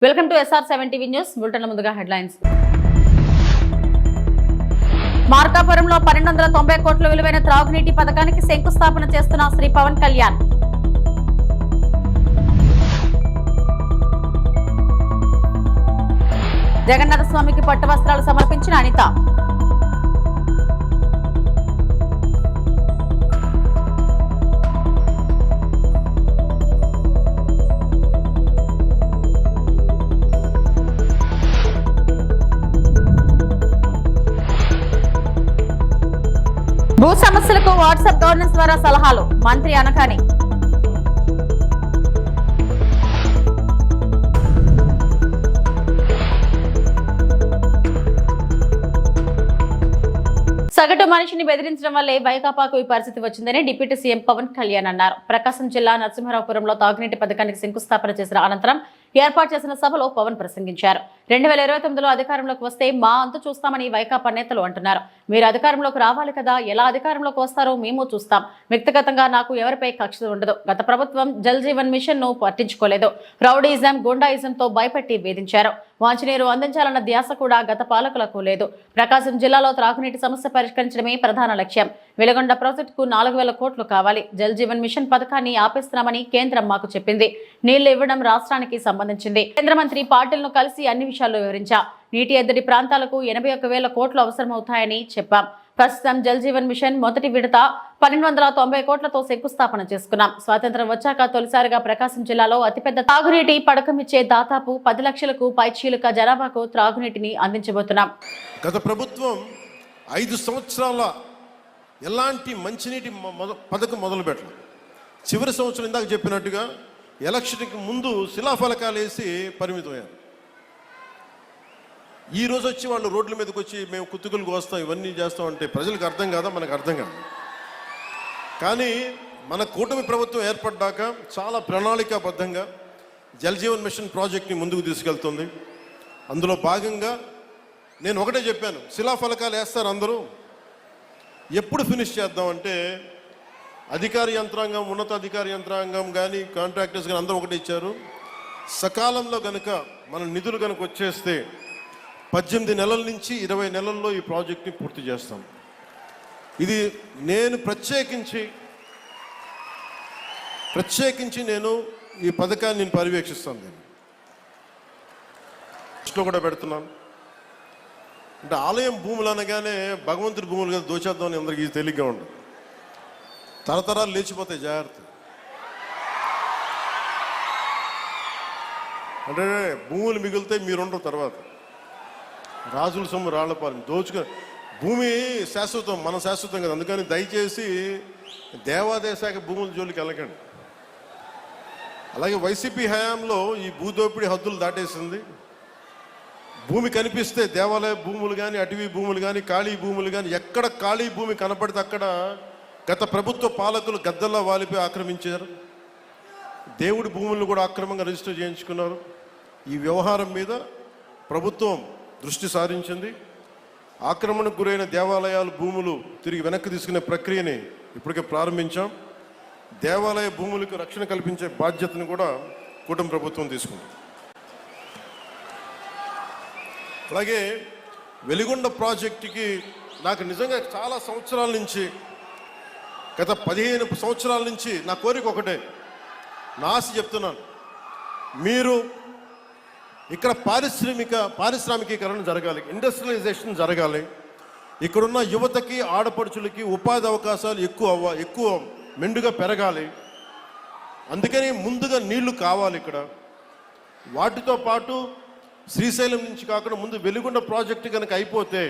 Welcome to SR7 TV news bulletin ముందుగా headlines. మార్కాపురంలో 1290 కోట్ల విలువైన త్రాగునీటి పథకానికి శంకుస్థాపన చేస్తున్న శ్రీ పవన్ కళ్యాణ్. జగన్నాథ స్వామికి పట్టు వస్త్రాలు సమర్పించిన అనిత. భూ సమస్యలకు వాట్సాప్ గవర్నెన్స్ ద్వారా సలహాలు మంత్రి అనకాని. సగటు మనిషిని బెదిరించడం వల్లే వైకాపాకు ఈ పరిస్థితి వచ్చిందని డిప్యూటీ సీఎం పవన్ కళ్యాణ్ అన్నారు. ప్రకాశం జిల్లా నరసింహారావుపురంలో తాగునీటి పథకానికి శంకుస్థాపన చేసిన అనంతరం ఏర్పాటు చేసిన సభలో పవన్ ప్రసంగించారు. 2029లో అధికారంలోకి వస్తే మా అంతు చూస్తామని వైకాపా నేతలు అంటున్నారు. మీరు అధికారంలోకి రావాలి కదా, ఎలా అధికారంలోకి వస్తారో మేము చూస్తాం. వ్యక్తిగతంగా నాకు ఎవరిపై కక్ష ఉండదు. గత ప్రభుత్వం జల్ జీవన్ మిషన్ ను పట్టించుకోలేదు. రౌడీజం, గుండాయిజంతో భయపెట్టి వేధించారు. వాంఛనీరు అందించాలన్న ధ్యాస కూడా గత పాలకులకు లేదు. ప్రకాశం జిల్లాలో త్రాగునీటి సమస్య పరిష్కరించడమే ప్రధాన లక్ష్యం. వెలుగొండ ప్రాజెక్టుకు 4000 కోట్లు కావాలి. జల్ జీవన్ మిషన్ పథకాన్ని ఆపేస్తున్నామని కేంద్రం మాకు చెప్పింది. నీళ్లు ఇవ్వడం రాష్ట్రానికి సంబంధించింది. కేంద్ర మంత్రి పాటిల్ను కలిసి అన్ని విషయాలు వివరించా. నీటి ఎద్దడి ప్రాంతాలకు 81,000 కోట్లు అవసరమవుతాయని చెప్పాం. ప్రస్తుతం జల్ జీవన్ మిషన్ మొదటి విడత 1290 కోట్లతో శంకుస్థాపన చేసుకున్నాం. స్వాతంత్రం వచ్చాక తొలిసారిగా ప్రకాశం జిల్లాలో అతిపెద్ద తాగునీటి పథకమిచ్చే దాదాపు 10 లక్షలకు పైచీలుక జనాభాకు త్రాగునీటిని అందించబోతున్నాం. గత ప్రభుత్వం 5 సంవత్సరాల ఎలాంటి మంచినీటి పథకం మొదలు పెట్టాలి. చివరి సంవత్సరం ఇందాక చెప్పినట్టుగా ఎలక్షన్కి ముందు శిలాఫలకాలు వేసి పరిమితమయ్యారు. ఈ రోజు వచ్చి వాళ్ళు రోడ్ల మీదకి వచ్చి మేము కుత్తుకులు కోస్తాం, ఇవన్నీ చేస్తామంటే ప్రజలకు అర్థం కాదా? మనకు అర్థం కాదు. కానీ మన కూటమి ప్రభుత్వం ఏర్పడ్డాక చాలా ప్రణాళికాబద్ధంగా జల్ జీవన్ మిషన్ ప్రాజెక్ట్ని ముందుకు తీసుకెళ్తుంది. అందులో భాగంగా నేను ఒకటే చెప్పాను, శిలాఫలకాలు వేస్తారు అందరూ, ఎప్పుడు ఫినిష్ చేద్దామంటే అధికార యంత్రాంగం, ఉన్నతాధికార యంత్రాంగం కానీ కాంట్రాక్టర్స్ కానీ అందరూ ఒకటి ఇచ్చారు. సకాలంలో కనుక మన నిధులు కనుక వచ్చేస్తే 18 నెలల నుంచి 20 నెలల్లో ఈ ప్రాజెక్ట్ని పూర్తి చేస్తాం. ఇది నేను ప్రత్యేకించి నేను ఈ పథకాన్ని పర్యవేక్షిస్తాను. నేను దృష్టిలో కూడా పెడుతున్నాను. అంటే ఆలయం భూములు అనగానే భగవంతుడి భూములు కదా దోచేద్దామని అందరికీ తేలిగ్గా ఉండదు. తరతరాలు లేచిపోతాయి, జాగ్రత్త. అంటే భూములు మిగిలితే మీరుండరు. తర్వాత రాజుల సొమ్ము రాళ్లపాలెం దోచుకొని భూమి శాశ్వతం, మన శాశ్వతం కదా. అందుకని దయచేసి దేవాదాయ శాఖ భూముల జోలికి వెళ్ళకండి. అలాగే వైసీపీ హయాంలో ఈ భూదోపిడీ హద్దులు దాటేసింది. భూమి కనిపిస్తే దేవాలయ భూములు కానీ, అటవీ భూములు కానీ, ఖాళీ భూములు కానీ, ఎక్కడ ఖాళీ భూమి కనపడితే అక్కడ గత ప్రభుత్వ పాలకులు గద్దల్లా వాలిపోయి ఆక్రమించారు. దేవుడి భూములను కూడా అక్రమంగా రిజిస్టర్ చేయించుకున్నారు. ఈ వ్యవహారం మీద ప్రభుత్వం దృష్టి సారించింది. ఆక్రమణకు గురైన దేవాలయాలు భూములు తిరిగి వెనక్కి తీసుకునే ప్రక్రియని ఇప్పటికే ప్రారంభించాం. దేవాలయ భూములకు రక్షణ కల్పించే బాధ్యతను కూడా కూటమి ప్రభుత్వం తీసుకుంది. అలాగే వెలిగొండ ప్రాజెక్టుకి నాకు నిజంగా చాలా సంవత్సరాల నుంచి, గత 15 సంవత్సరాల నుంచి నా కోరిక ఒకటే, నా ఆశ చెప్తున్నాను. మీరు ఇక్కడ పారిశ్రామికీకరణ జరగాలి, ఇండస్ట్రియలైజేషన్ జరగాలి. ఇక్కడున్న యువతకి, ఆడపడుచులకి ఉపాధి అవకాశాలు ఎక్కువ మెండుగా పెరగాలి. అందుకని ముందుగా నీళ్లు కావాలి ఇక్కడ. వాటితో పాటు శ్రీశైలం నుంచి కాకుండా ముందు వెలిగొండ ప్రాజెక్టు కనుక అయిపోతే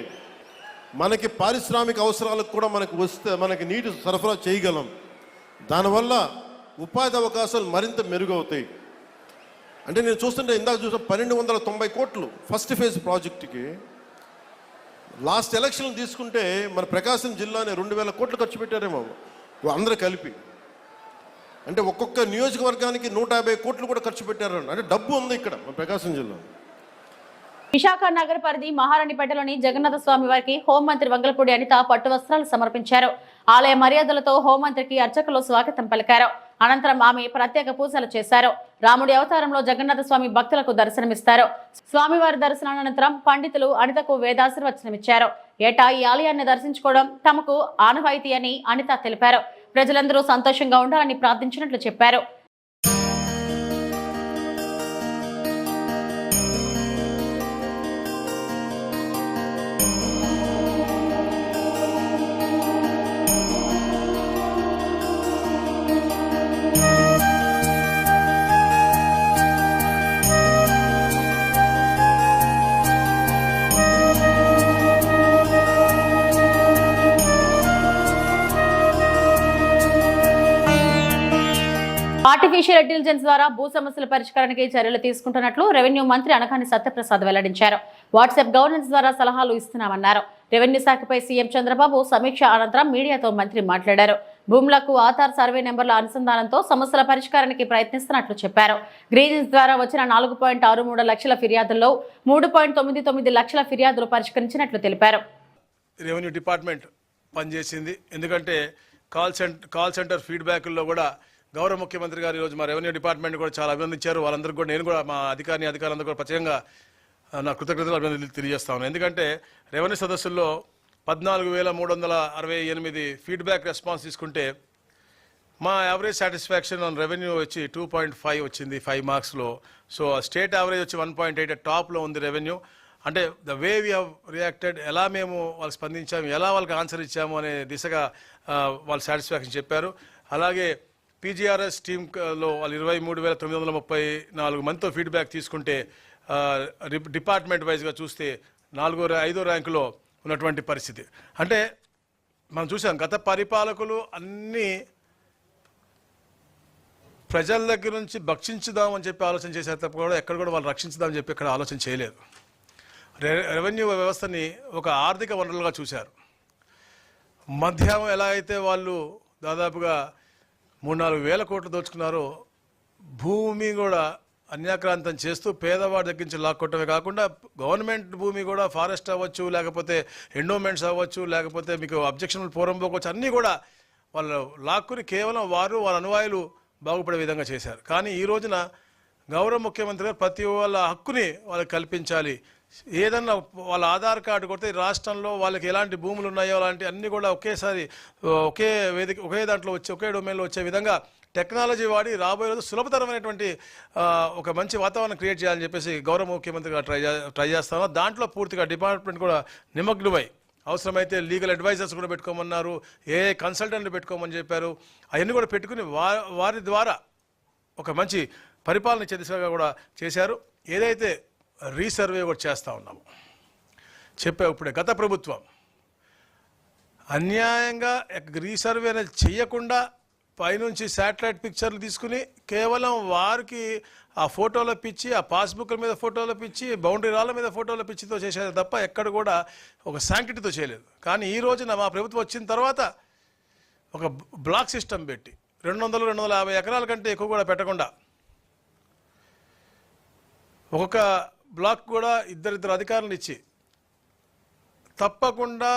మనకి పారిశ్రామిక అవసరాలకు కూడా మనకి నీటి సరఫరా చేయగలం. దానివల్ల ఉపాధి అవకాశాలు మరింత మెరుగవుతాయి. అంటే నేను చూస్తుంటే ఇందాక చూసాం 1290 కోట్లు ఫస్ట్ ఫేజ్ ప్రాజెక్టుకి. లాస్ట్ ఎలక్షన్లు తీసుకుంటే మన ప్రకాశం జిల్లానే 2000 కోట్లు ఖర్చు పెట్టారేమో అందరూ కలిపి. అంటే ఒక్కొక్క నియోజకవర్గానికి 150 కోట్లు కూడా ఖర్చు పెట్టారు. అంటే డబ్బు ఉంది ఇక్కడ మన ప్రకాశం జిల్లా. విశాఖ నగర పరిధి మహారాణిపేటలోని జగన్నాథ స్వామి వారికి హోంమంత్రి వంగలపూడి అనిత పట్టు వస్త్రాలు సమర్పించారు. ఆలయ మర్యాదలతో హోంమంత్రికి అర్చకులు స్వాగతం పలికారు. అనంతరం ఆమె ప్రత్యేక పూజలు చేశారు. రాముడి అవతారంలో జగన్నాథ స్వామి భక్తులకు దర్శనమిస్తారు. స్వామివారి దర్శనానంతరం పండితులు అనితకు వేదాశీర్వచనమిచ్చారు. ఏటా ఈ ఆలయాన్ని దర్శించుకోవడం తమకు ఆనవాయితీ అని అనిత తెలిపారు. ప్రజలందరూ సంతోషంగా ఉండాలని ప్రార్థించినట్లు చెప్పారు. ఆర్టిఫిషియల్ ఇంటెలిజెన్స్ ద్వారా భూ సమస్యల పరిష్కారానికి చర్యలు తీసుకుంటున్నట్లు రెవెన్యూ మంత్రి అనగాని సత్యప్రసాద్ వెల్లడించారు. వాట్సాప్ గవర్నెన్స్ ద్వారా సలహాలు ఇస్తున్నామన్నారు. రెవెన్యూ శాఖపై సీఎం చంద్రబాబు సమీక్ష అనంతరం మీడియాతో మంత్రి మాట్లాడారు. భూములకు ఆధార్ సర్వే నెంబర్ల అనుసంధానంతో సమస్యల పరిష్కారానికి ప్రయత్నిస్తున్నట్లు చెప్పారు. గ్రీన్స్ ద్వారా వచ్చిన 4.63 లక్షల ఫిర్యాదుల్లో 3.99 లక్షల ఫిర్యాదులు పరిష్కరించినట్లు తెలిపారు. రెవెన్యూ డిపార్ట్మెంట్ పనిచేసింది. ఎందుకంటే కాల్ సెంటర్ ఫీడ్బ్యాక్ల్లో కూడా గౌరవ ముఖ్యమంత్రి గారు ఈరోజు మా రెవెన్యూ డిపార్ట్మెంట్ కూడా చాలా అభినందించారు. వాళ్ళందరికీ కూడా నేను కూడా మా అధికారులందరూ కూడా ప్రత్యేకంగా నా కృతజ్ఞతలు అభినందనలు తెలియజేస్తా ఉన్నాను. ఎందుకంటే రెవెన్యూ సదస్సుల్లో 14,368 ఫీడ్బ్యాక్ రెస్పాన్స్ తీసుకుంటే మా యావరేజ్ సాటిస్ఫాక్షన్ ఆన్ రెవెన్యూ వచ్చి 2.5 వచ్చింది 5 మార్క్స్లో. సో స్టేట్ యావరేజ్ వచ్చి 1.8 టాప్లో ఉంది రెవెన్యూ. అంటే the way we have reacted, ఎలా మేము వాళ్ళకి స్పందించాము, ఎలా వాళ్ళకి ఆన్సర్ ఇచ్చాము అనే దిశగా వాళ్ళు సాటిస్ఫాక్షన్ చెప్పారు. అలాగే పీజీఆర్ఎస్ టీంలో వాళ్ళు 23,934 మందితో ఫీడ్బ్యాక్ తీసుకుంటే డిపార్ట్మెంట్ వైజ్గా చూస్తే 4వ-5వ ర్యాంకులో ఉన్నటువంటి పరిస్థితి. అంటే మనం చూసాం గత పరిపాలకులు అన్నీ ప్రజల దగ్గర నుంచి భక్షించుదామని చెప్పి ఆలోచన చేశారు తప్ప కూడా ఎక్కడ కూడా వాళ్ళు రక్షించుదామని చెప్పి ఇక్కడ ఆలోచన చేయలేదు. రెవెన్యూ వ్యవస్థని ఒక ఆర్థిక వనరులుగా చూశారు. మధ్యాహ్నం ఎలా అయితే వాళ్ళు దాదాపుగా 3-4 వేల కోట్లు దోచుకున్నారో, భూమి కూడా అన్యాక్రాంతం చేస్తూ పేదవాడి దగ్గర నుంచి లాక్కొట్టమే కాకుండా గవర్నమెంట్ భూమి కూడా ఫారెస్ట్ అవ్వచ్చు, లేకపోతే ఎండోమెంట్స్ అవ్వచ్చు, లేకపోతే మీకు అబ్జెక్షనబుల్ ఫోరం పోవచ్చు, అన్నీ కూడా వాళ్ళు లాక్కుని కేవలం వారు వాళ్ళ అనువాయులు బాగుపడే విధంగా చేశారు. కానీ ఈ రోజున గౌరవ ముఖ్యమంత్రి గారు ప్రతి వాళ్ళ హక్కుని వాళ్ళకి కల్పించాలి. ఏదన్నా వాళ్ళ ఆధార్ కార్డు కొడితే రాష్ట్రంలో వాళ్ళకి ఎలాంటి భూములు ఉన్నాయో అలాంటి అన్నీ కూడా ఒకేసారి ఒకే వేదిక ఒకే దాంట్లో వచ్చి ఒకే డొమైన్లో వచ్చే విధంగా టెక్నాలజీ వాడి రాబోయే రోజు సులభతరమైనటువంటి ఒక మంచి వాతావరణం క్రియేట్ చేయాలని చెప్పేసి గౌరవ ముఖ్యమంత్రి గారు ట్రై చేస్తాను. దాంట్లో పూర్తిగా డిపార్ట్మెంట్ కూడా నిమగ్నమై అవసరమైతే లీగల్ అడ్వైజర్స్ కూడా పెట్టుకోమన్నారు, ఏ కన్సల్టెంట్లు పెట్టుకోమని చెప్పారు. అవన్నీ కూడా పెట్టుకుని వారి ద్వారా ఒక మంచి పరిపాలన ఇచ్చే దిశగా కూడా చేశారు. ఏదైతే రీసర్వే కూడా చేస్తూ ఉన్నాము ఇప్పుడే గత ప్రభుత్వం అన్యాయంగా రీసర్వే అనేది చేయకుండా పైనుంచి శాటిలైట్ పిక్చర్లు తీసుకుని కేవలం వారికి ఆ ఫోటోల పిచ్చి, ఆ పాస్బుక్ల మీద ఫోటోల పిచ్చి, బౌండరీ రాళ్ళ మీద ఫోటోల పిచ్చితో చేసేది తప్ప ఎక్కడ కూడా ఒక శాంక్టిటీతో చేయలేదు. కానీ ఈ రోజున మా ప్రభుత్వం వచ్చిన తర్వాత ఒక బ్లాక్ సిస్టమ్ పెట్టి 200-250 ఎకరాల కంటే ఎక్కువ కూడా పెట్టకుండా ఒక్కొక్క బ్లాక్ కూడా ఇద్దరిద్దరు అధికారులను ఇచ్చి తప్పకుండా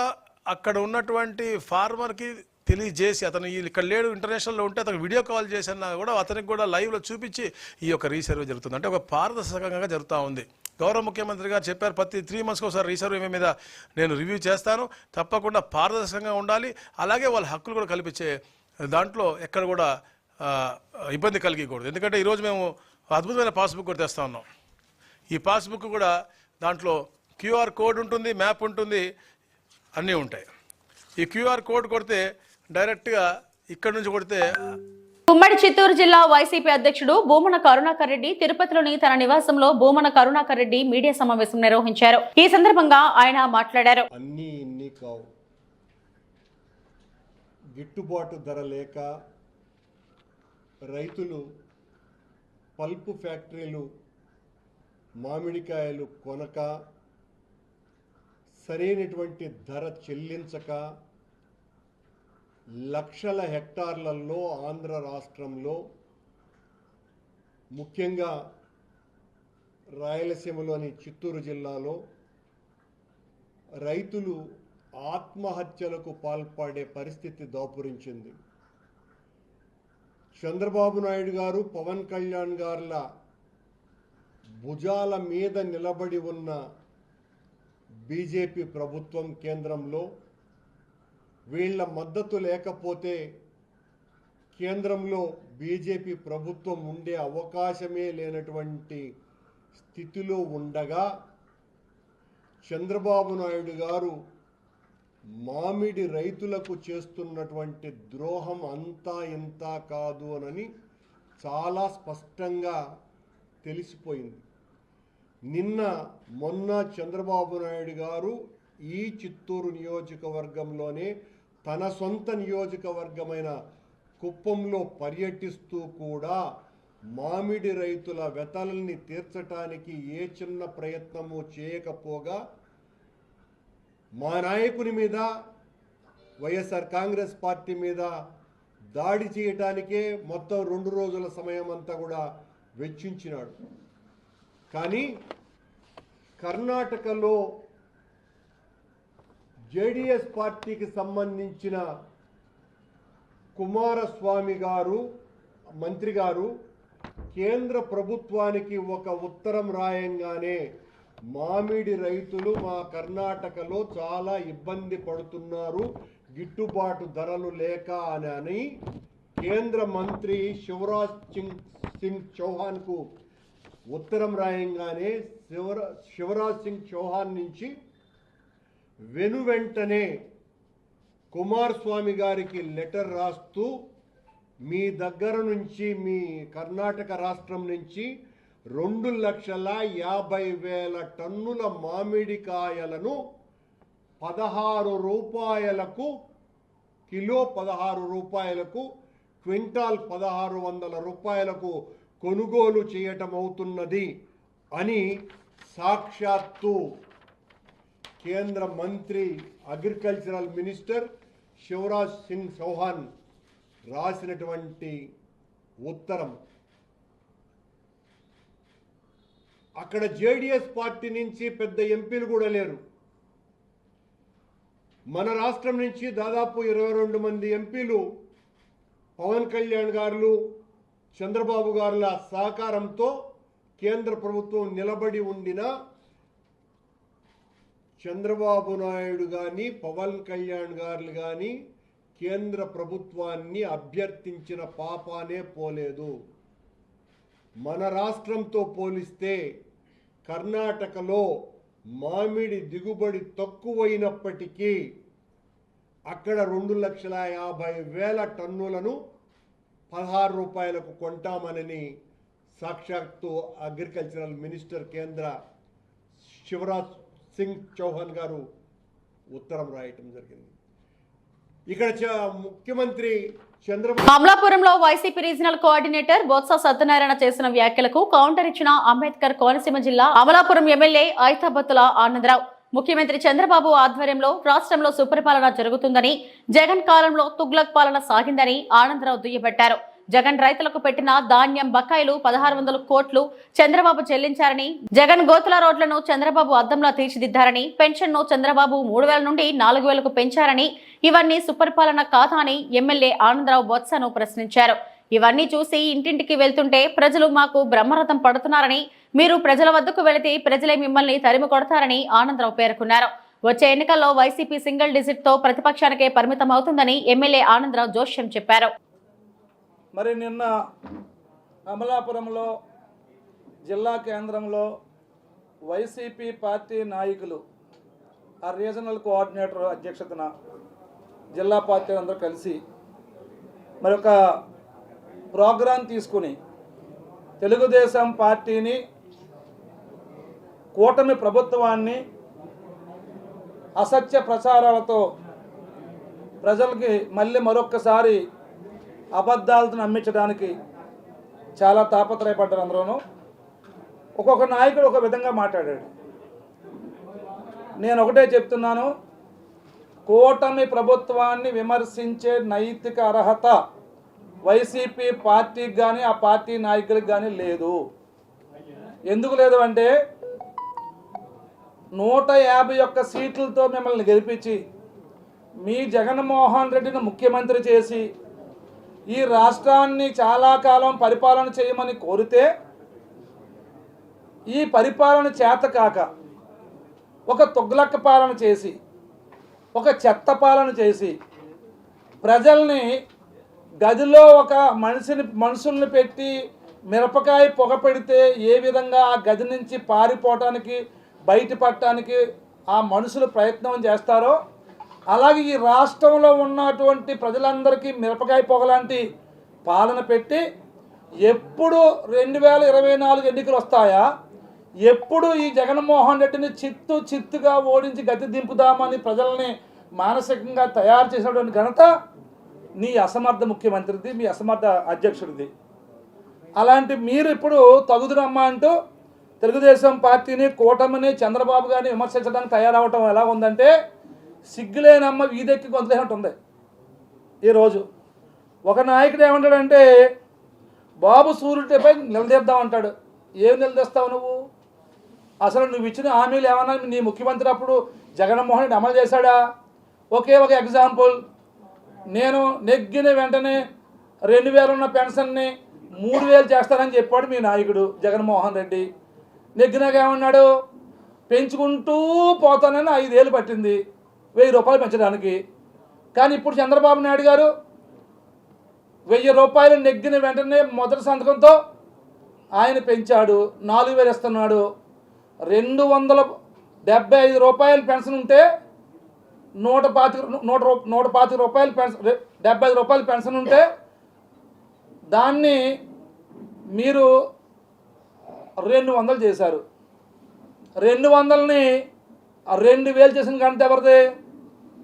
అక్కడ ఉన్నటువంటి ఫార్మర్కి తెలియజేసి అతను ఇక్కడ లేడు ఇంటర్నేషనల్లో ఉంటే అతను వీడియో కాల్ చేసినా కూడా అతనికి కూడా లైవ్లో చూపించి ఈ యొక్క రీసర్వే జరుగుతుంది. అంటే ఒక పారదర్శకంగా జరుగుతూ ఉంది. గౌరవ ముఖ్యమంత్రి గారు చెప్పారు ప్రతి 3 మంత్స్కి ఒకసారి రీసర్వే మీద నేను రివ్యూ చేస్తాను, తప్పకుండా పారదర్శకంగా ఉండాలి, అలాగే వాళ్ళ హక్కులు కూడా కల్పించే దాంట్లో ఎక్కడ కూడా ఇబ్బంది కలిగకూడదు. ఎందుకంటే ఈరోజు మేము అద్భుతమైన పాస్బుక్ కూడా తెస్తా ఉన్నాం. ఈ పాస్బుక్ కూడా దాంట్లో క్యూఆర్ కోడ్ ఉంటుంది, మ్యాప్ ఉంటుంది, అన్నీ ఉంటాయి. ఈ క్యూఆర్ కోడ్ కొడితే డైరెక్ట్గా ఇక్కడ నుంచి కొడితే ఉమ్మడి చిత్తూరు జిల్లా వైసీపీ అధ్యక్షుడు భూమన కరుణాకర్ రెడ్డి తిరుపతిలోని తన నివాసంలో భూమన కరుణాకర్ రెడ్డి మీడియా సమావేశం నిర్వహించారు. ఈ సందర్భంగా ఆయన మాట్లాడారు. అన్నీ ఇన్ని కావు, గిట్టుబాటు ధర లేక రైతులు పల్పు ఫ్యాక్టరీలు మామిడికాయలు కొనక సరైనటువంటి ధర చెల్లించక లక్షల హెక్టార్లలో ఆంధ్ర రాష్ట్రంలో ముఖ్యంగా రాయలసీమలోని చిత్తూరు జిల్లాలో రైతులు ఆత్మహత్యలకు పాల్పడే పరిస్థితి దాపురించింది. చంద్రబాబు నాయుడు గారు, పవన్ కళ్యాణ్ గారుల భుజాల మీద నిలబడి ఉన్న బీజేపీ ప్రభుత్వం కేంద్రంలో వీళ్ళ మద్దతు లేకపోతే కేంద్రంలో బీజేపీ ప్రభుత్వం ఉండే అవకాశమే లేనటువంటి స్థితిలో ఉండగా చంద్రబాబు నాయుడు గారు మామిడి రైతులకు చేస్తున్నటువంటి ద్రోహం అంతా ఇంత కాదు అని చాలా స్పష్టంగా తెలిసిపోయింది. మొన్న చంద్రబాబు నాయుడు గారు ఈ చిత్తూరు నియోజకవర్గంలోనే తన సొంత నియోజకవర్గమైన కుప్పంలో పర్యటిస్తూ కూడా మామిడి రైతుల వెతల్ని తీర్చడానికి ఏ చిన్న ప్రయత్నము చేయకపోగా మా నాయకుని మీద, వైఎస్ఆర్ కాంగ్రెస్ పార్టీ మీద దాడి చేయటానికే మొత్తం 2 రోజుల సమయం అంతా కూడా వెచ్చించినాడు. కానీ కర్ణాటకలో జేడీఎస్ పార్టీకి సంబంధించిన కుమారస్వామి గారు, మంత్రి గారు కేంద్ర ప్రభుత్వానికి ఒక ఉత్తరం రాయంగానే మామిడి రైతులు మా కర్ణాటకలో చాలా ఇబ్బంది పడుతున్నారు, గిట్టుబాటు ధరలు లేక అని కేంద్ర మంత్రి శివరాజ్ సింగ్ చౌహాన్కు ఉత్తరం రాయంగానే శివరాజ్ సింగ్ చౌహాన్ నుంచి వెంటనే కుమారస్వామి గారికి లెటర్ రాస్తూ మీ దగ్గర నుంచి, మీ కర్ణాటక రాష్ట్రం నుంచి 2,50,000 టన్నుల మామిడికాయలను 16 రూపాయలకు కిలో, 16 రూపాయలకు క్వింటాల్, 1600 రూపాయలకు కొనుగోలు చేయటం అవుతున్నది అని సాక్షాత్తు కేంద్ర మంత్రి, అగ్రికల్చరల్ మినిస్టర్ శివరాజ్ సింగ్ చౌహాన్ రాసినటువంటి ఉత్తరం. అక్కడ జేడీఎస్ పార్టీ నుంచి పెద్ద ఎంపీలు కూడా లేరు. మన రాష్ట్రం నుంచి దాదాపు 22 మంది ఎంపీలు పవన్ కళ్యాణ్ గారు, చంద్రబాబు గారుల సహకారంతో కేంద్ర ప్రభుత్వం నిలబడి ఉండినా చంద్రబాబు నాయుడు కానీ, పవన్ కళ్యాణ్ గారు కానీ కేంద్ర ప్రభుత్వాన్ని అభ్యర్థించిన పాపానే పోలేదు. మన రాష్ట్రంతో పోలిస్తే కర్ణాటకలో మామిడి దిగుబడి తక్కువైనప్పటికీ అక్కడ 2,50,000 టన్నులను 16 రూపాయలకు కొంటామని సాక్షాత్తు అగ్రికల్చరల్ మినిస్టర్ కేంద్ర శివరాజ్ సింగ్ చౌహాన్ గారు ఉత్తరం రాయటం జరిగింది. ఇక్కడ ముఖ్యమంత్రి చంద్రబాబు అమలాపురంలో YCP regional coordinator Botsa Satyanarayana చేసిన వ్యాఖ్యలకు కౌంటర్ ఇచ్చిన అంబేద్కర్ కోనసీమ జిల్లా అమలాపురం ఎమ్మెల్యే ఐతాబత్తుల ఆనందరావు. ముఖ్యమంత్రి చంద్రబాబు ఆధ్వర్యంలో రాష్ట్రంలో సుపరిపాలన జరుగుతుందని, జగన్ కాలంలో తుగ్లక్ పాలన సాగిందని ఆనందరావు దుయ్యబట్టారు. జగన్ రైతులకు పెట్టిన ధాన్యం బకాయిలు 1600 కోట్లు చంద్రబాబు చెల్లించారని, జగన్ గోతుల రోడ్లను చంద్రబాబు అద్దంలా తీర్చిదిద్దారని, పెన్షన్ ను చంద్రబాబు 3000 నుండి 4000కు పెంచారని, ఇవన్నీ సుపరిపాలన కాదా అని ఎమ్మెల్యే ఆనందరావు బొత్సను ప్రశ్నించారు. ఇవన్నీ చూసి ఇంటింటికి వెళ్తుంటే ప్రజలు మాకు బ్రహ్మరథం పడుతున్నారని, మీరు ప్రజల వద్దకు వెళితే ప్రజలే మిమ్మల్ని తరిమి కొడతారని ఆనందరావు పేర్కొన్నారు. వచ్చే ఎన్నికల్లో వైసీపీ సింగిల్ డిజిట్ తో ప్రతిపక్షానికే పరిమితం అవుతుందని ఎమ్మెల్యే ఆనందరావు జోష్యం చెప్పారు. మరి నిన్న అమలాపురంలో జిల్లా కేంద్రంలో వైసీపీ పార్టీ నాయకులు, ఆ రీజనల్ కోఆర్డినేటర్ అధ్యక్షతన జిల్లా పార్టీ అందరూ కలిసి మరి ఒక ప్రోగ్రాం తీసుకుని తెలుగుదేశం పార్టీని, కూటమి ప్రభుత్వాన్ని అసత్య ప్రచారాలతో ప్రజలకి మళ్ళీ మరొక్కసారి అబద్ధాలను నమ్మించడానికి చాలా తాపత్రయపడ్డారు. అందరూను ఒక్కొక్క నాయకుడు ఒక విధంగా మాట్లాడాడు. నేను ఒకటే చెప్తున్నాను, కూటమి ప్రభుత్వాన్ని విమర్శించే నైతిక అర్హత వైసీపీ పార్టీకి కానీ ఆ పార్టీ నాయకులకు కానీ లేదు. ఎందుకు లేదు అంటే 151 సీట్లతో మిమ్మల్ని గెలిపించి మీ జగన్మోహన్ రెడ్డిని ముఖ్యమంత్రి చేసి ఈ రాష్ట్రాన్ని చాలా కాలం పరిపాలన చేయమని కోరితే ఈ పరిపాలన చేతకాక ఒక తొగ్లక్క పాలన చేసి, ఒక చెత్త పాలన చేసి, ప్రజల్ని గదిలో ఒక మనుషుల్ని పెట్టి మిరపకాయ పొగ పెడితే ఏ విధంగా ఆ గది నుంచి పారిపోవటానికి బయటపడటానికి ఆ మనుషులు ప్రయత్నం చేస్తారో, అలాగే ఈ రాష్ట్రంలో ఉన్నటువంటి ప్రజలందరికీ మిరపకాయ పొగలాంటి పాలన పెట్టి ఎప్పుడు 2024 ఎన్నికలు వస్తాయా, ఎప్పుడు ఈ జగన్మోహన్ రెడ్డిని చిత్తుగా ఓడించి గతి దింపుదామని ప్రజల్ని మానసికంగా తయారు చేసినటువంటి ఘనత నీ అసమర్థ ముఖ్యమంత్రిది, మీ అసమర్థ అధ్యక్షుడిది. అలాంటి మీరు ఇప్పుడు తగుదురమ్మా అంటూ తెలుగుదేశం పార్టీని, కూటమిని, చంద్రబాబు గారిని విమర్శించడానికి తయారవటం ఎలా ఉందంటే సిగ్గులేనమ్మ వీధెక్కి గొంతులేనట్టు ఉంది. ఈరోజు ఒక నాయకుడు ఏమంటాడంటే బాబు సూర్యుడిపై నిలదీద్దామంటాడు. ఏం నిలదీస్తావు నువ్వు? అసలు నువ్వు ఇచ్చిన హామీలు ఏమన్నా నీ ముఖ్యమంత్రి అప్పుడు జగన్మోహన్ రెడ్డి అమలు చేశాడా? ఒకే ఒక ఎగ్జాంపుల్, నేను నెగ్గిన వెంటనే 2000 ఉన్న పెన్షన్ని 3000 చేస్తానని చెప్పాడు మీ నాయకుడు జగన్మోహన్ రెడ్డి. నెగ్గినాక ఏమన్నాడు? పెంచుకుంటూ పోతానని 5 ఏళ్ళు పట్టింది 1000 రూపాయలు పెంచడానికి. కానీ ఇప్పుడు చంద్రబాబు నాయుడు గారు 1000 రూపాయలు నెగ్గిన వెంటనే మొదటి సంతకంతో ఆయన పెంచాడు, 4000 ఇస్తున్నాడు. 275 రూపాయలు పెన్షన్ ఉంటే 125 రూపాయలు పెన్షన్, 75 రూపాయలు పెన్షన్ ఉంటే దాన్ని మీరు 200 చేశారు. 200ని 2000 చేసిన ఘనత ఎవరిది?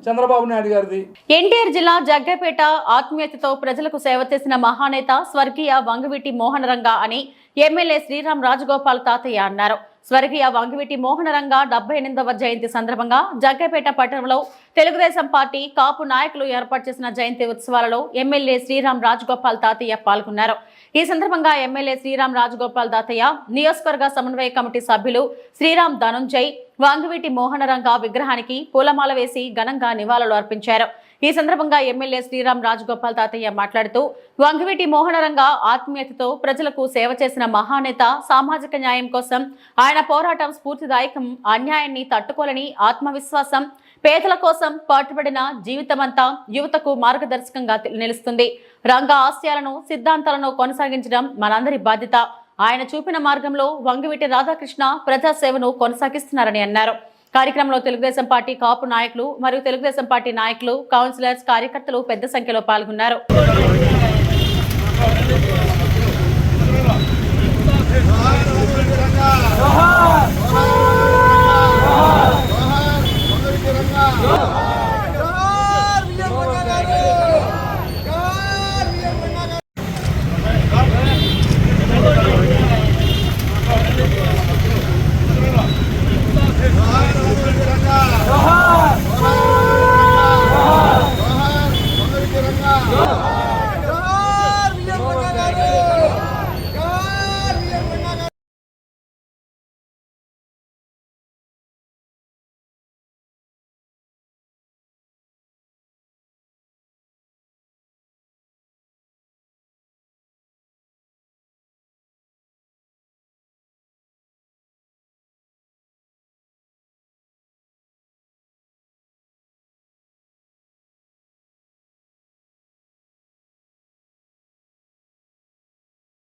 చంద్రబాబు నాయుడు గారిది. ఎన్టీఆర్ జిల్లా జగ్గైపేట ఆత్మీయతతో ప్రజలకు సేవ చేసిన మహానేత స్వర్గీయ వంగవీటి మోహనరంగ అని ఎమ్మెల్యే శ్రీరామ్ రాజగోపాల్ తాతయ్య అన్నారు. స్వర్గీయ వంగవీటి మోహనరంగ 78వ జయంతి సందర్భంగా జగ్గైపేట పట్టణంలో తెలుగుదేశం పార్టీ కాపు నాయకులు ఏర్పాటు చేసిన జయంతి ఉత్సవాలలో ఎమ్మెల్యే శ్రీరామ్ రాజగోపాల్ తాతయ్య పాల్గొన్నారు. ఈ సందర్భంగా ఎమ్మెల్యే శ్రీరామ్ రాజగోపాల్ తాతయ్య, నియోజకవర్గ సమన్వయ కమిటీ సభ్యులు శ్రీరామ్ ధనుంజయ్ వంగవీటి మోహనరంగ విగ్రహానికి పూలమాల వేసి ఘనంగా నివాళులు అర్పించారు. ఈ సందర్భంగా ఎమ్మెల్యే శ్రీరామ్ రాజగోపాల్ తాతయ్య మాట్లాడుతూ, వంగవీటి మోహనరంగ ఆత్మీయతతో ప్రజలకు సేవ చేసిన మహానేత, సామాజిక న్యాయం కోసం ఆయన పోరాటం స్ఫూర్తిదాయకం, అన్యాయాన్ని తట్టుకోలేని ఆత్మవిశ్వాసం, పేదల కోసం పాటుపడిన జీవితమంతా యువతకు మార్గదర్శకంగా నిలుస్తుంది. రంగ ఆశయాలను, సిద్ధాంతాలను కొనసాగించడం మనందరి బాధ్యత. ఆయన చూపిన మార్గంలో వంగవీటి రాధాకృష్ణ ప్రజాసేవను కొనసాగిస్తున్నారని అన్నారు. కార్యక్రమంలో తెలుగుదేశం పార్టీ కాపు నాయకులు మరియు తెలుగుదేశం పార్టీ నాయకులు, కౌన్సిలర్స్, కార్యకర్తలు పెద్ద సంఖ్యలో పాల్గొన్నారు.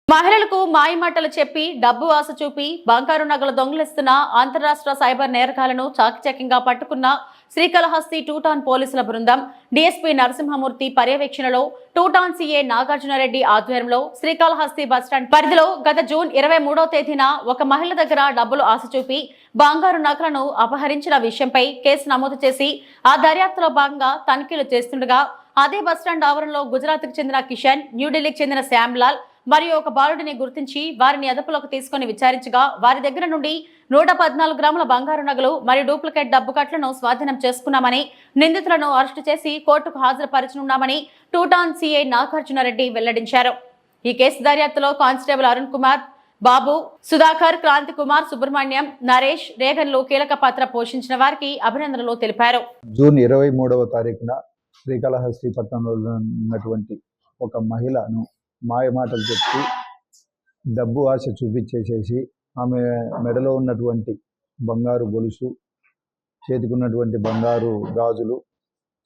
మహిళలకు మాయమాటలు చెప్పి డబ్బు ఆశ చూపి బంగారు నగలు దొంగిలిస్తున్న అంతరాష్ట్ర సైబర్ నేరగాళ్లను చాకచక్యంగా పట్టుకున్న శ్రీకాళహస్తి టూటాన్ పోలీసుల బృందం డీఎస్పీ నరసింహమూర్తి పర్యవేక్షణలో టూటాన్ సీఏ నాగార్జునరెడ్డి ఆధ్వర్యంలో శ్రీకాళహస్తి బస్టాండ్ పరిధిలో గత జూన్ 23వ తేదీన ఒక మహిళ దగ్గర డబ్బులు ఆశ చూపి బంగారు నగలను అపహరించిన విషయంపై కేసు నమోదు చేసి ఆ దర్యాప్తులో భాగంగా తనిఖీలు చేస్తుండగా అదే బస్టాండ్ ఆవరణలో గుజరాత్కు చెందిన కిషన్, న్యూఢిల్లీకి చెందిన శ్యామ్లాల్ మరియు ఒక బాలుడిని గుర్తించి వారిని అదుపులోకి తీసుకుని విచారించగా వారి దగ్గర నుండి 114 గ్రాముల బంగారు నగలు మరియు డూప్లికేట్ డబ్బు కట్లను స్వాధీనం చేసుకున్నామని, నిందితులను అరెస్టు చేసి కోర్టుకు హాజరుపరచనున్నామని టూటాన్ సీఐ నాగార్జునరెడ్డి వెల్లడించారు. ఈ కేసు దర్యాప్తులో కానిస్టేబుల్ అరుణ్ కుమార్, బాబు, సుధాకర్, క్రాంతి కుమార్, సుబ్రహ్మణ్యం, నరేష్, రేగన్లు కీలక పాత్ర పోషించిన వారికి అభినందనలు తెలిపారు. జూన్ 23వ తారీఖున శ్రీకాళహస్తి పట్టణంలో ఉన్నటువంటి ఒక మహిళను మాయమాటలు చెప్పి డబ్బు ఆశ చూపించేసేసి ఆమె మెడలో ఉన్నటువంటి బంగారు గొలుసు, చేతికున్నటువంటి బంగారు గాజులు,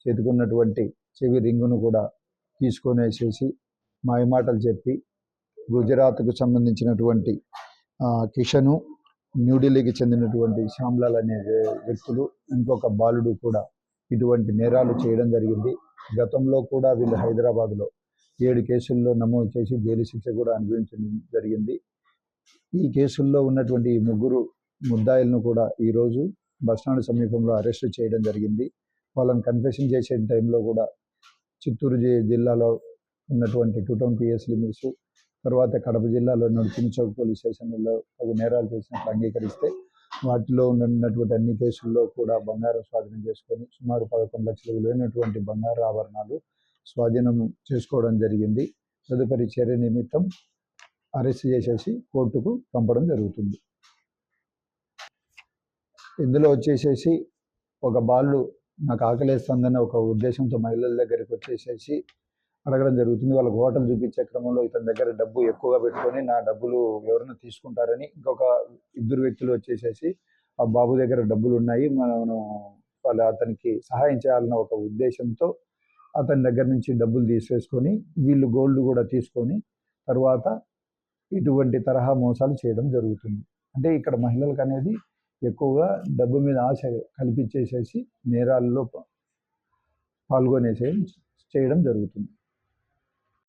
చేతికున్నటువంటి చెవి రింగును కూడా తీసుకొనేసేసి మాయమాటలు చెప్పి గుజరాత్కు సంబంధించినటువంటి కిషను, న్యూఢిల్లీకి చెందినటువంటి శ్యామ్లాల్ అనే వ్యక్తులు, ఇంకొక బాలుడు కూడా ఇటువంటి నేరాలు చేయడం జరిగింది. గతంలో కూడా వీళ్ళు హైదరాబాద్లో 7 కేసుల్లో నమోదు చేసి జైలు శిక్ష కూడా అనుభవించడం జరిగింది. ఈ కేసుల్లో ఉన్నటువంటి ఈ 3 ముద్దాయిలను కూడా ఈరోజు బస్టాండ్ సమీపంలో అరెస్టు చేయడం జరిగింది. వాళ్ళని కన్ఫెషన్ చేసే టైంలో కూడా చిత్తూరు జిల్లాలో ఉన్నటువంటి 2 టౌన్ పిఎస్ లిమిట్స్, తర్వాత కడప జిల్లాలో చిన్నచౌక్ పోలీస్ స్టేషన్లలో తగు నేరాలు చేసినట్లు అంగీకరిస్తే వాటిలో ఉన్నటువంటి అన్ని కేసుల్లో కూడా బంగారం స్వాధీనం చేసుకొని సుమారు 11 లక్షల విలువైనటువంటి బంగారు ఆభరణాలు స్వాధీనం చేసుకోవడం జరిగింది. తదుపరి చర్య నిమిత్తం అరెస్ట్ చేసేసి కోర్టుకు పంపడం జరుగుతుంది. ఇందులో వచ్చేసేసి ఒక బాలుడు నాకు ఆకలేస్తుందన్న ఒక ఉద్దేశంతో మహిళల దగ్గరికి వచ్చేసేసి అడగడం జరుగుతుంది. వాళ్ళకి హోటల్ చూపించే క్రమంలో ఇతని దగ్గర డబ్బు ఎక్కువగా పెట్టుకొని నా డబ్బులు ఎవరైనా తీసుకుంటారని ఇంకొక 2 వ్యక్తులు వచ్చేసేసి ఆ బాబు దగ్గర డబ్బులు ఉన్నాయి, వాళ్ళు అతనికి సహాయం చేయాలన్న ఒక ఉద్దేశంతో అతని దగ్గర నుంచి డబ్బులు తీసేసుకొని వీళ్ళు గోల్డ్ కూడా తీసుకొని తర్వాత ఇటువంటి తరహా మోసాలు చేయడం జరుగుతుంది. అంటే ఇక్కడ మహిళలకు అనేది ఎక్కువగా డబ్బు మీద ఆశ కల్పించేసేసి నేరాల్లో చేయడం జరుగుతుంది.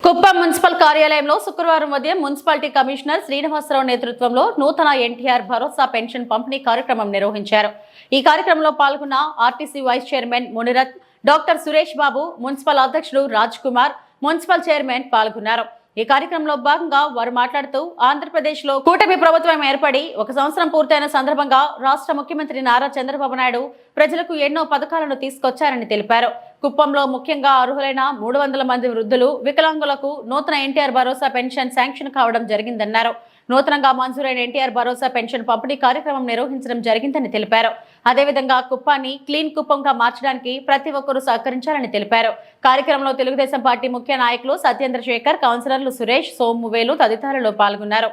కుప్పం మున్సిపల్ కార్యాలయంలో శుక్రవారం ఉదయం మున్సిపాలిటీ కమిషనర్ శ్రీనివాసరావు నేతృత్వంలో నూతన ఎన్టీఆర్ భరోసా పెన్షన్ పంపిణీ కార్యక్రమం నిర్వహించారు. ఈ కార్యక్రమంలో పాల్గొన్న RTC vice chairman Munirath, doctor Suresh Babu, municipal అధ్యక్షుడు రాజ్ కుమార్, మున్సిపల్ చైర్మన్ పాల్గొన్నారు. ఈ కార్యక్రమంలో భాగంగా వారు మాట్లాడుతూ ఆంధ్రప్రదేశ్ లో కూటమి ప్రభుత్వం ఏర్పడి 1 సంవత్సరం పూర్తయిన సందర్భంగా రాష్ట్ర ముఖ్యమంత్రి నారా చంద్రబాబు నాయుడు ప్రజలకు ఎన్నో పథకాలను తీసుకొచ్చారని తెలిపారు. కుప్పంలో ముఖ్యంగా అర్హులైన 300 మంది వృద్ధులు, వికలాంగులకు నూతన ఎన్టీఆర్ భరోసా పెన్షన్ శాంక్షన్ కావడం జరిగిందన్నారు. నూతనంగా మంజూరైన ఎన్టీఆర్ భరోసా పెన్షన్ పంపిణీ కార్యక్రమం నిర్వహించడం జరిగిందని తెలిపారు. అదేవిధంగా కుప్పాన్ని క్లీన్ కుప్పంగా మార్చడానికి ప్రతి ఒక్కరూ సహకరించాలని తెలిపారు. కార్యక్రమంలో తెలుగుదేశం పార్టీ ముఖ్య నాయకులు సత్యేంద్ర శేఖర్, కౌన్సిలర్లు సురేష్, సోమువేలు తదితరులు పాల్గొన్నారు.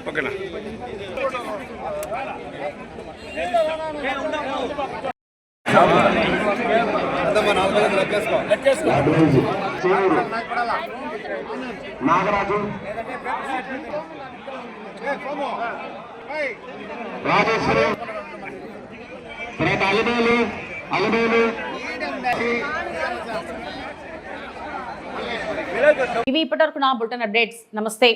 ఓకేనా? నాగరాజు, రాజేశ్వరి, తర్వాత అలమేలు ఇవి ఇప్పటివరకు నా బులెటిన్ అప్డేట్స్. నమస్తే.